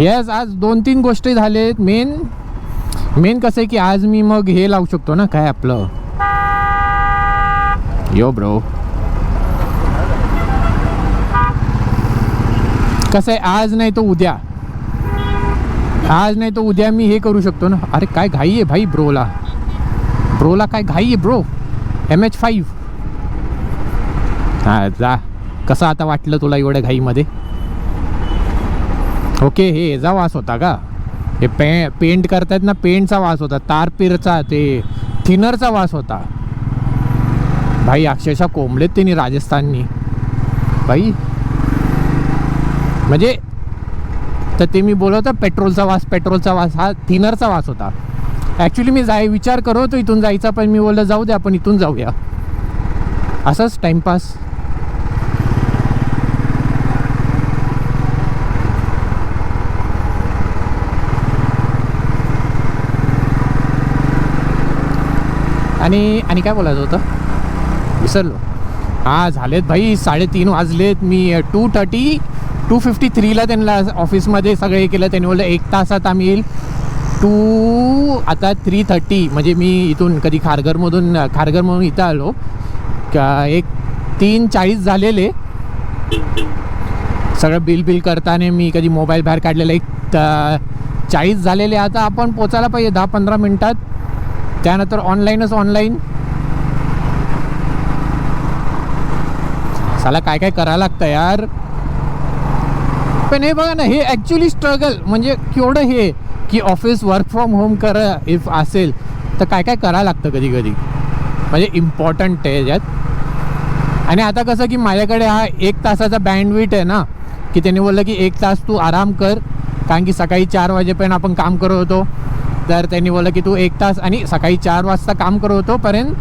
येस, आज 2-3 गोष्टी झालेत. मेन कसं आहे की आज मी मग हे लावू शकतो ना, काय आपलं यो ब्रो. कसं आहे, आज नाही तो उद्या, आज नाही तो उद्या मी हे करू शकतो ना. अरे काय घाई आहे भाई ब्रोला काय घाई आहे ब्रो? MH5. हा जा. कसं आता वाटलं तुला एवढ्या घाईमध्ये? ओके, हे याचा वास होता का? हे पेंट करतायत ना, पेंटचा वास होता, तारपीरचा, ते थिनरचा वास होता. भाई अक्षरशः कोंबलेत त्यांनी राजस्थाननी भाई. म्हणजे तर ते मी बोलवतो पेट्रोलचा वास, हा थिनरचा वास होता. ॲक्च्युली मी विचार करत होतो इथून जायचा, पण मी बोललं जाऊ दे, आपण इथून जाऊया. असंच टाइमपास. आणि काय बोलायचं होतं, विसरलो. हां, झालेत भाई 3:30 वाजलेत. मी 2:53ला त्यांना ऑफिसमध्ये सगळे केलं. त्यांनी बोललं 1 तासात आम्ही येईल. आता 3:30, म्हणजे मी इथून कधी खारघरमधून इथं आलो का 3:40 झालेले. सगळं बिल करताना मी कधी मोबाईल बाहेर काढलेला 1:40 झालेले. आता आपण पोचायला पाहिजे 10-15 मिनटात. त्यानंतर ऑनलाईन साला काय करायला लागतं यार. पण हे बघा ना, हे ॲक्च्युली स्ट्रगल म्हणजे केवढं हे की ऑफिस वर्क फ्रॉम होम करा इफ असेल तर काय काय करायला लागतं कधी कधी, म्हणजे इम्पॉर्टंट आहे याच्यात. आणि आता कसं की माझ्याकडे हा 1 तासाचा बँडविड्थ आहे ना, की त्यांनी बोललं की 1 तास तू आराम कर, कारण की सकाळी 4 वाजेपर्यंत आपण काम करत होतो. तर त्यांनी बोललं की तू 1 तास, आणि सकाळी 4 वाजता काम करत होतो पर्यंत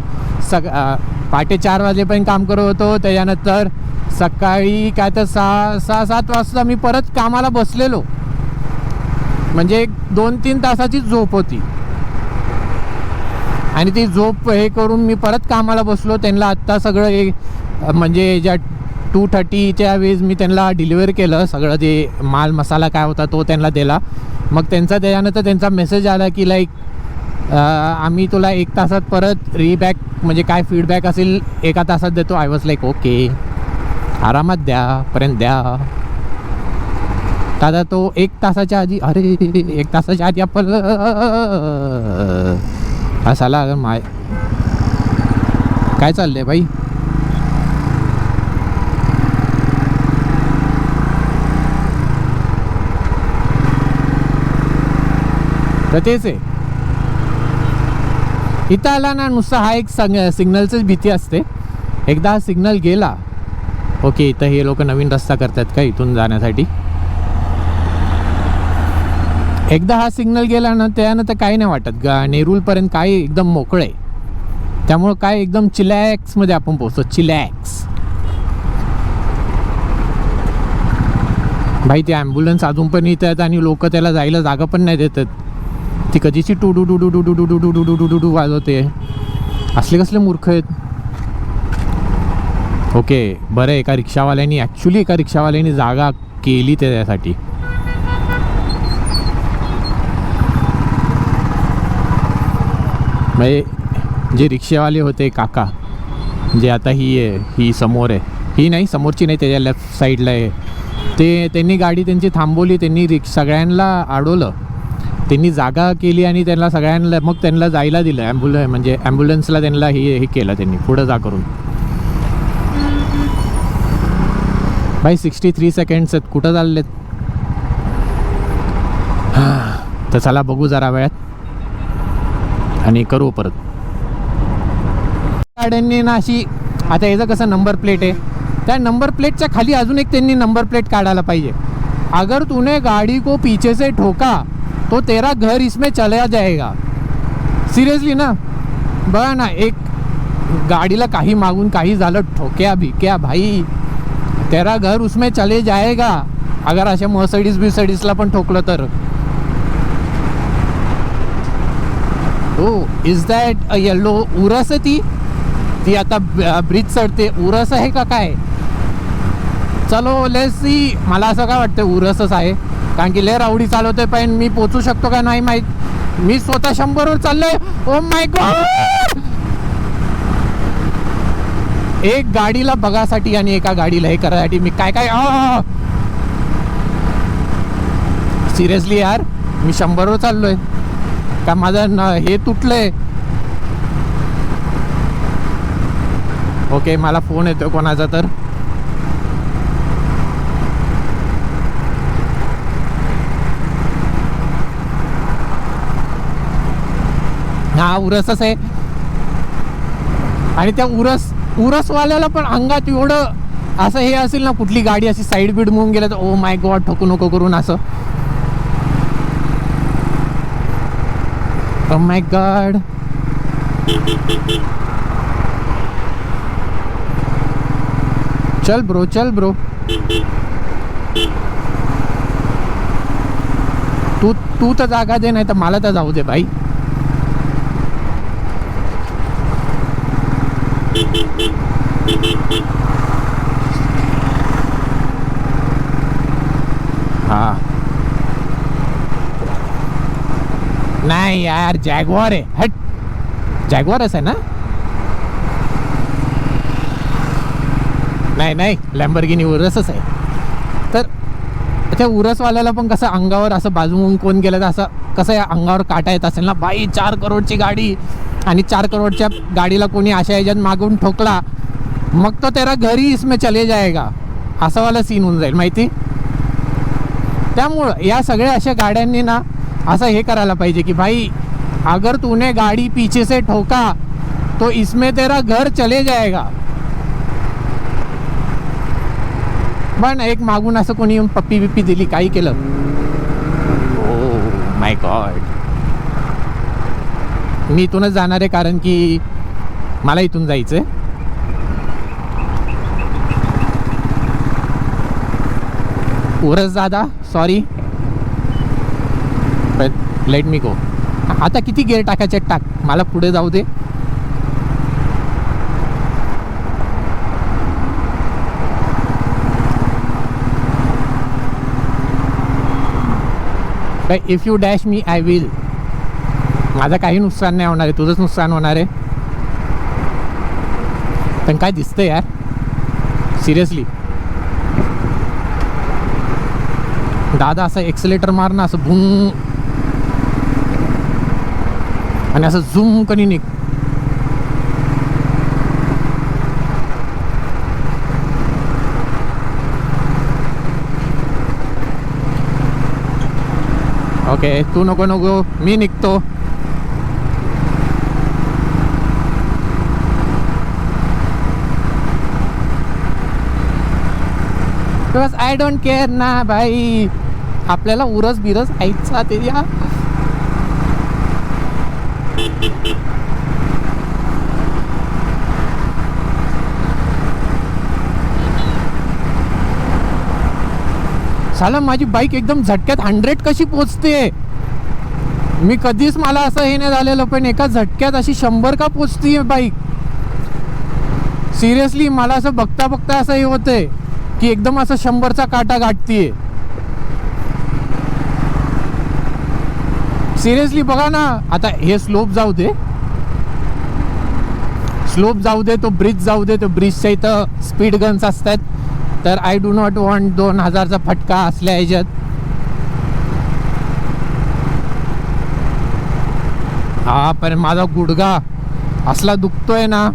पहाटे 4 वाजेपर्यंत काम करत होतो. त्याच्यानंतर सकाळी काय तर 6-7 वाजता मी परत कामाला बसलेलो, म्हणजे 2-3 तासाची झोप होती. आणि ती झोप हे करून मी परत कामाला बसलो. त्यांना आत्ता सगळं हे म्हणजे ज्या 2:30च्या वेळेस मी त्यांना डिलिव्हर केलं सगळं, जे माल मसाला काय होता तो त्यांना दिला. मग त्याच्यानंतर त्यांचा मेसेज आला की लाईक आम्ही तुला 1 तासात परत रीबॅक म्हणजे काय फीडबॅक असेल 1 तासात देतो. आय वॉज लाईक ओके, आरामात द्या पर्यंत द्या. दादा तो 1 तासाच्या आधी, अरे 1 तासाच्या आधी आपण असाला माय काय चाललंय भाई. तर तेच आहे, इथं आला ना नुसतं हा एक सिग्नलचीच भीती असते. एकदा हा सिग्नल गेला ओके, इथं हे लोक नवीन रस्ता करतात का इथून जाण्यासाठी. एकदा हा सिग्नल गेला ना त्यानंतर काही नाही वाटत. नेरूलपर्यंत काय एकदम मोकळं आहे, त्यामुळं काय एकदम चिलॅक्समध्ये आपण पोहोचतो. चिलॅक्स भाई. ती ॲम्ब्युलन्स अजून पण येतात आणि लोक त्याला जायला जागा पण नाही देतात. ती कधीची टू डू डू डू डू डू डू डू डू डू डू डू वाजवते. असले कसले मूर्ख आहेत. ओके बरं, एका रिक्षावाल्यानी जागा केली त्यासाठी. म्हणजे जे रिक्षावाले होते काका, जे आता ही समोर आहे, ही नाही समोरची नाही त्याच्या लेफ्ट साईडला आहे, त्यांनी गाडी त्यांची थांबवली. त्यांनी सगळ्यांना अडवलं, त्यांनी जागा केली आणि त्यांना सगळ्यांना मग त्यांना जायला दिलं. म्हणजे ॲम्ब्युलन्सला त्यांना हे केलं त्यांनी पुढं जा करून. भाई 63 सेकंड्स आहेत, कुठं चाललेत. तर चला बघू जरा वेळात आणि करू परत. गाड्यांनी ना अशी, आता याचं कसं नंबर प्लेट आहे, त्या नंबर प्लेटच्या खाली अजून एक त्यांनी नंबर प्लेट काढायला पाहिजे. अगर तूने गाड़ी को पीछे से ठोका तो तेरा घर इसमें चला जाएगा. सिरियसली ना, बघा ना, एक गाडीला काही मागून काही झालं, ठोक्या भिक्या भाई, तेरा घर उसमें चले जाएगा. अगर अशा मर्सिडीजला पण ठोकलं तर. हो, इज दॅट अ येल्लो उरस आहे ती आता ब्रिज चढते. उरस आहे का काय, चलो लेट्स सी. मला असं काय वाटतं उरसच आहे, कारण की लय रावडी चालवतोय. पण मी पोचू शकतो का नाही माहीत. मी स्वतः 100वर चाललोय. Oh my God. एक गाडीला बघासाठी आणि एका गाडीला हे करायसाठी मी काय सिरियसली यार, मी 100वर चाललोय का माझं हे तुटलंय. ओके, मला फोन येतो कोणाचा तर. हा उरसच आहे. आणि त्या उरसवाल्याला पण अंगात एवढं असं हे असेल ना, कुठली गाडी अशी साईड बीड म्हणून गेलं तर ओ माय गॉड ठोकू नको करून असं. Oh my God. चल ब्रो तू तर जागा दे, नाही तर मला तर जाऊ दे भाई. हा नाही यार, जॅग्वार आहे. हट, जॅग्वारच आहे ना. नाही लॅम्बोर्गिनी उरसच आहे. तर त्या उरसवाल्याला पण कसं अंगावर असं बाजून कोण गेलं तर असं कसं या अंगावर काटा येत असेल ना बाई. 4 करोडची गाडी आणि 4 करोडच्या गाडीला कोणी अशा ह्याच्यात मागून ठोकला, मग तो तेरा घरी इसमें चले जाएगा, असा वाला सीन होऊन जाईल माहिती. त्यामुळं या सगळ्या अशा गाड्यांनी ना असं हे करायला पाहिजे की भाई अगर तूने गाड़ी पीछे से ठोका तो इसमें तेरा घर चले जाएगा. पण एक मागून असं कोणी येऊन पप्पी बिप्पी दिली, काही केलं, ओ माय गॉड. मी इथूनच जाणार आहे कारण की मला इथून जायचंय. उरस दादा सॉरी, लेट मी गो. आता किती गेअर टाकायचे टाक, मला पुढे जाऊ दे. If you dash me I will. माझं काही नुकसान नाही होणार आहे, तुझंच नुकसान होणार आहे. पण काय दिसतंय यार सिरियसली. दादा असं एक्सेलेटर मार ना, असं भूम, आणि असं झूम कधी निघ. ओके तू नको नको, मी निघतो. बिकॉज आय डोंट केअर ना भाई, आपल्याला उरस बिरस ऐकचा ते या. साला माझी बाईक एकदम झटक्यात 100 कशी पोचते. मी कधीच मला असं हे नाही झालेलं, पण एका झटक्यात अशी 100 का पोचते बाईक. सिरियसली मला असं बघता बघता असं हे होतंय की एकदम असं 100चा काटा गाठतीये. सिरियसली बघा ना, आता हे स्लोप जाऊ दे, स्लोप जाऊ दे, तो ब्रिज जाऊ दे. तो ब्रिजच्या इथं स्पीड गन्स असतात, तर आय डू नॉट वॉन्ट 2000चा फटका असल्या ह्याच्यात. हा पण माझा गुडघा असला दुखतोय ना.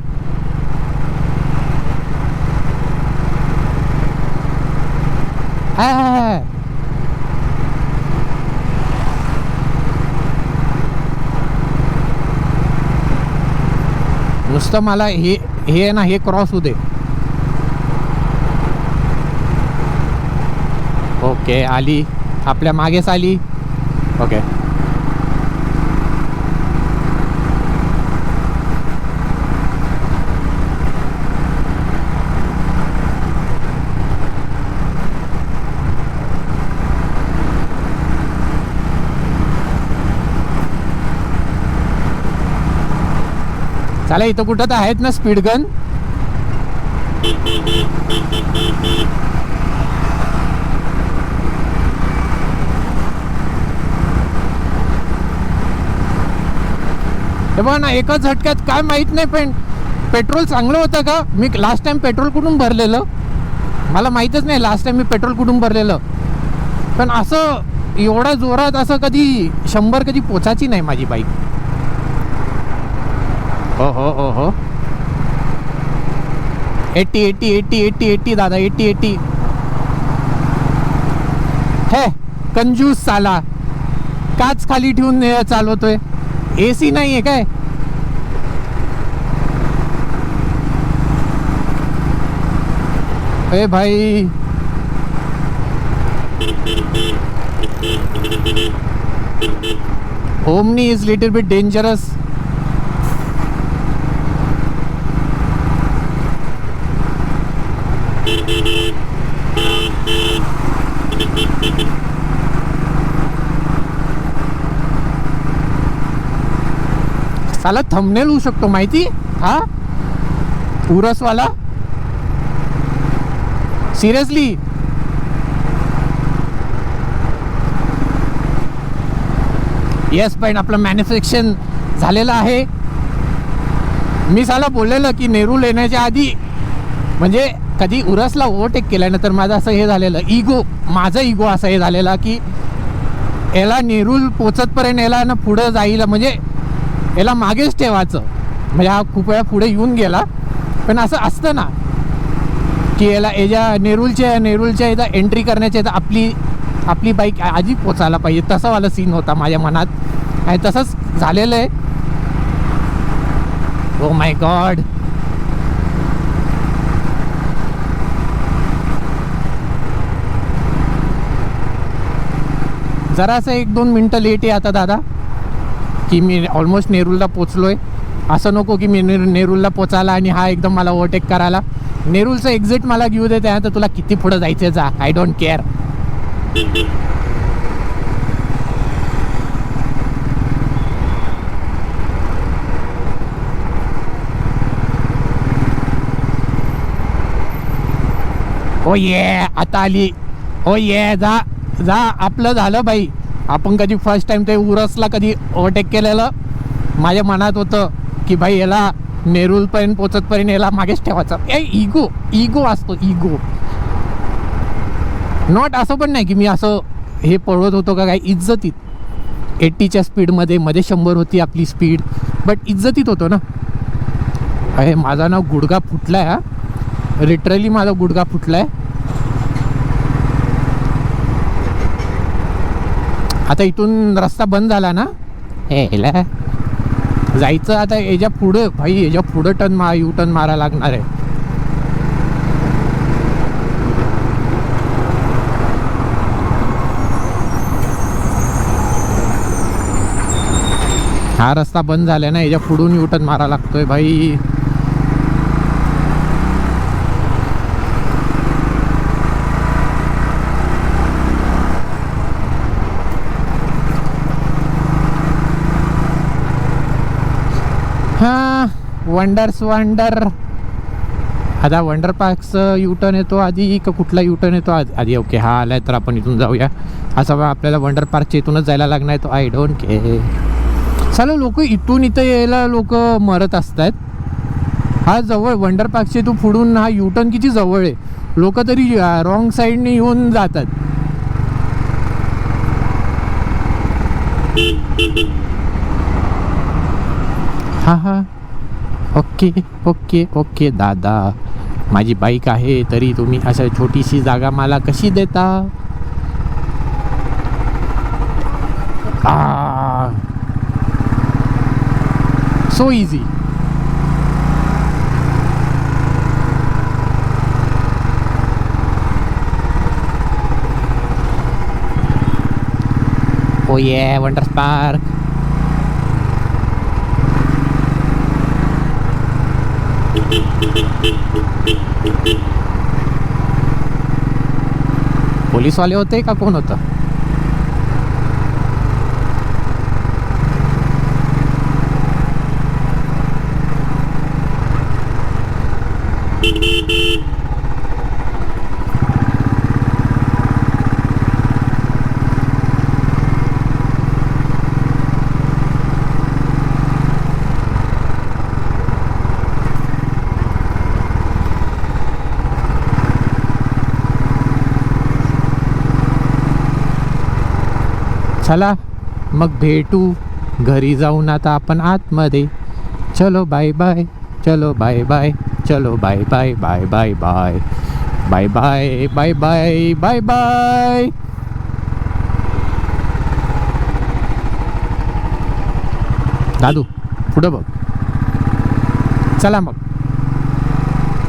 नुसतं मला हे ना हे क्रॉस होऊ दे. ओके आली, आपल्या मागेच आली. ओके चला, इथं कुठं तर आहेत ना स्पीड गन. हे बघा ना, एकाच झटक्यात काय माहित नाही, पण पेट्रोल चांगलं होतं का. मी लास्ट टाइम पेट्रोल कुठून भरलेलं मला माहीतच नाही. लास्ट टाइम मी पेट्रोल कुठून भरलेलं, पण असं एवढ्या जोरात असं कधी 100 कधी पोचायची नाही माझी बाईक. हो हो हो हो 80 80 80 80 80 दादा 80 80. हे कंजूस साला, काच खाली ठेवून चालवतोय. एसी नाही आहे काय. ए भाई omni is little bit dangerous. साला थंबनेल होऊ शकतो माहिती. हा उरसवाला सिरियसली. येस पण आपलं मॅन्युफॅक्चरिंग झालेलं आहे. मी साला बोललेलं की नेरूल येण्याच्या आधी, म्हणजे कधी उरसला ओव्हरटेक केल्यानंतर माझं असं हे झालेलं, माझा इगो असा हे झालेला की याला नेरूल पोचतपर्यंत याला ना पुढं जाईल, म्हणजे याला मागेच ठेवायचं. म्हणजे हा खूप वेळा पुढे येऊन गेला, पण असं असतं ना की याला याच्या नेरूलच्या इथं एंट्री करण्याच्या इथं आपली आपली बाईक आधी पोचायला पाहिजे, तसा वाला सीन होता माझ्या मनात आणि तसंच झालेलं आहे. Oh my God. जरासं 1-2 मिनटं लेट आहे आता दादा, की मी ऑलमोस्ट नेरूलला पोचलोय. असं नको की मी नेरूलला पोचायला आणि हा एकदम मला ओव्हरटेक करायला. नेरूलचं एक्झिट मला घेऊ दे, त्यानंतर तुला किती पुढं जायचं जा, आय डोंट केअर. ओ ये आता आली. ओ ये जा जा, आपलं झालं बाई. आपण कधी फर्स्ट टाइम ते उरसला कधी ओव्हरटेक केलेलं, माझ्या मनात होतं की भाई याला नेरूलपर्यंत पोचतपर्यंत याला मागेच ठेवायचं. इगो असतो, इगो. नॉट असं पण नाही की मी असं हे पळवत होतो का काय, इज्जतीत. 80च्या स्पीडमध्ये, मध्ये 100 होती आपली स्पीड, बट इज्जतीत होतो ना. अरे माझा ना गुडघा फुटलाय, हा लिटरली माझा गुडघा फुटलाय. आता इथून रस्ता बंद झाला ना, हेला जायचं आता याच्या पुढं. भाई याच्या पुढं यू टर्न मारायला लागणार आहे. हा रस्ता बंद झाला ना, याच्या पुढून यू टर्न मारायला लागतोय भाई. हां, वंडर्स वंडर. आता वंडर पार्कचं यू टर्न येतो आधी का कुठला यू टर्न येतो आधी? ओके, हा आलाय तर आपण इथून जाऊया. असं आपल्याला वंडर पार्कच्या इथूनच जायला लागणार तो, आय डोंट केअर. चला, लोक इथून इथं यायला लोक मरत असतात. हा जवळ वंडर पार्कचे तू पुढून हा यू टर्न किती जवळ आहे. लोक तरी रॉंग साईडने येऊन जातात. हां हां, ओके ओके ओके दादा, माझी बाईक आहे तरी तुम्ही अशा छोटीशी जागा मला कशी देता? So easy. ओ ये वंडर पार्क. पोलीसवाले होते का कोण होतं? चला मग भेटू घरी जाऊन आता आपण आतमध्ये. चलो बाय बाय, चलो बाय बाय, चलो bye bye bye bye bye bye bye bye bye bye bye. दादू पुढं बघ. चला मग,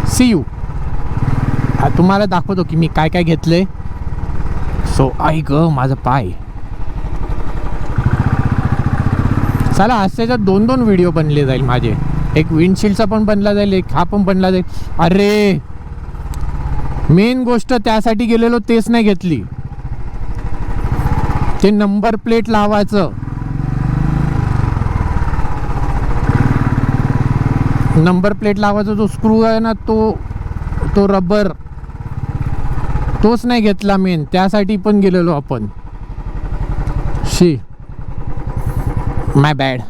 सी यू. तुम्हाला दाखवतो की मी काय काय घेतलंय. सो आई ग माझा पाय. चला, आज त्याच्यात 2 व्हिडिओ बनले जाईल माझे. एक विंडशील्डचा पण बनला जाईल, एक हा पण बनला जाईल. अरे मेन गोष्ट त्यासाठी गेलेलो तेच नाही घेतली. ते नंबर प्लेट लावायचं. नंबर प्लेट लावायचा जो स्क्रू आहे ना, तो रबर, तोच नाही घेतला मेन. त्यासाठी पण गेलेलो आपण. शी, माय बॅड.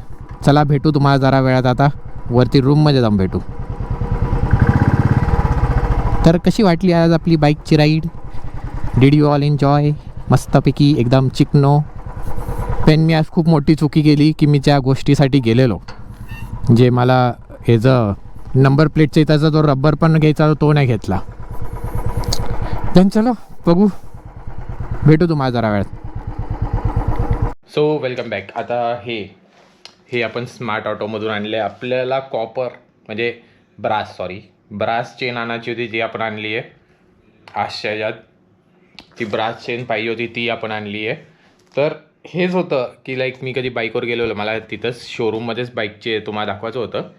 चला भेटू तुम्हाला जरा वेळात. आता वरती रूममध्ये जाऊन भेटू. तर कशी वाटली आज आपली बाईकची ride? Did you all enjoy? मस्तपैकी एकदम चिकनो. पण मी आज खूप मोठी चुकी केली की मी त्या गोष्टीसाठी गेलेलो, जे मला ह्याचं नंबर प्लेटच्या इथाचा जो रबर पण घ्यायचा तो नाही घेतला. देन चलो बघू भेटू तुम्हाला जरा वेळात. So welcome back. आता हे आपण स्मार्ट ऑटोमधून आणले. आपल्याला कॉपर म्हणजे ब्रास चेन आणायची होती, जी आपण आणली आहे. आजच्या याच्यात ती ब्रास चेन पाहिजे होती, ती आपण आणली आहे. तर हेच होतं की लाईक मी कधी बाईकवर गेलेलो, मला तिथंच शोरूममध्येच बाईकचे तुम्हाला दाखवायचं होतं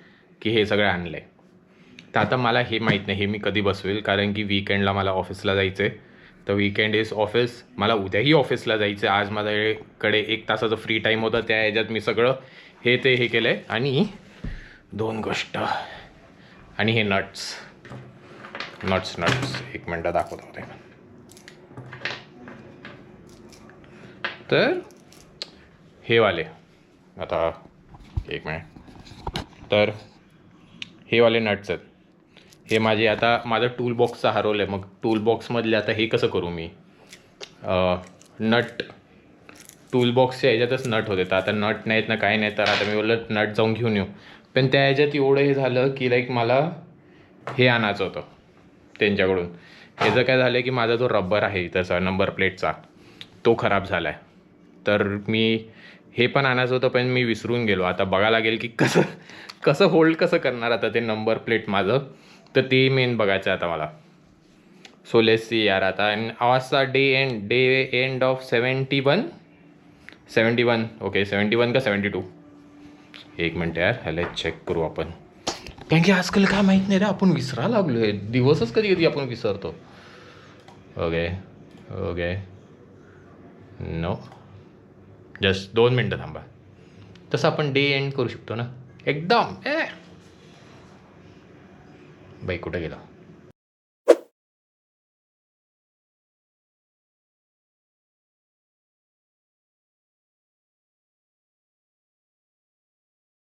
की हे सगळं आणलं आहे. तर आता मला हे माहीत नाही हे मी कधी बसवेल, कारण की वीकेंडला मला ऑफिसला जायचं आहे. तर वीकेंड इज ऑफिस. मला उद्याही ऑफिसला जायचं आहे. आज माझ्याकडे 1 तासाचं फ्री टाईम होतं, त्या ह्याच्यात मी सगळं हे केलं आहे. आणि 2 गोष्ट, आणि हे नट्स 1 मिनटं दाखवत होते. तर हे वाले, आता 1 मिनिट. तर हे वाले नट्स आहेत. हे माझं टूल बॉक्सचं हरवलं आहे. मग टूल बॉक्समधले आता हे कसं करू मी? नट टूल बॉक्सच्या ह्याच्यातच नट होते, तर आता नट नाहीत ना काय नाही. तर आता मी बोललं नट जाऊन घेऊन येऊ. पण त्या ह्याच्यात एवढं हे झालं की लाईक मला हे आणायचं होतं त्यांच्याकडून. ह्याचं काय झालं की माझा जो रबर आहे तसा नंबर प्लेटचा, तो खराब झाला आहे. तर मी हे पण आणायचं होतं, पण मी विसरून गेलो. आता बघायला लागेल की कसं होल्ड करणार आता ते नंबर प्लेट माझं. तर ते मेन बघायचं आहे आता मला. सो लेट्स सी यार. आता आजचा डे एंड ऑफ 71. ओके 71 का 72? 1 मिनटं यार, ह्याला चेक करू आपण. कारण की आजकाल काय माहीत नाही रे, आपण विसरायला लागलो आहे. दिवसच कधी आपण विसरतो. ओके नो, जस्ट 2 मिनटं थांबा. तसं आपण डे एंड करू शकतो ना एकदम. बाई कुठं गेला?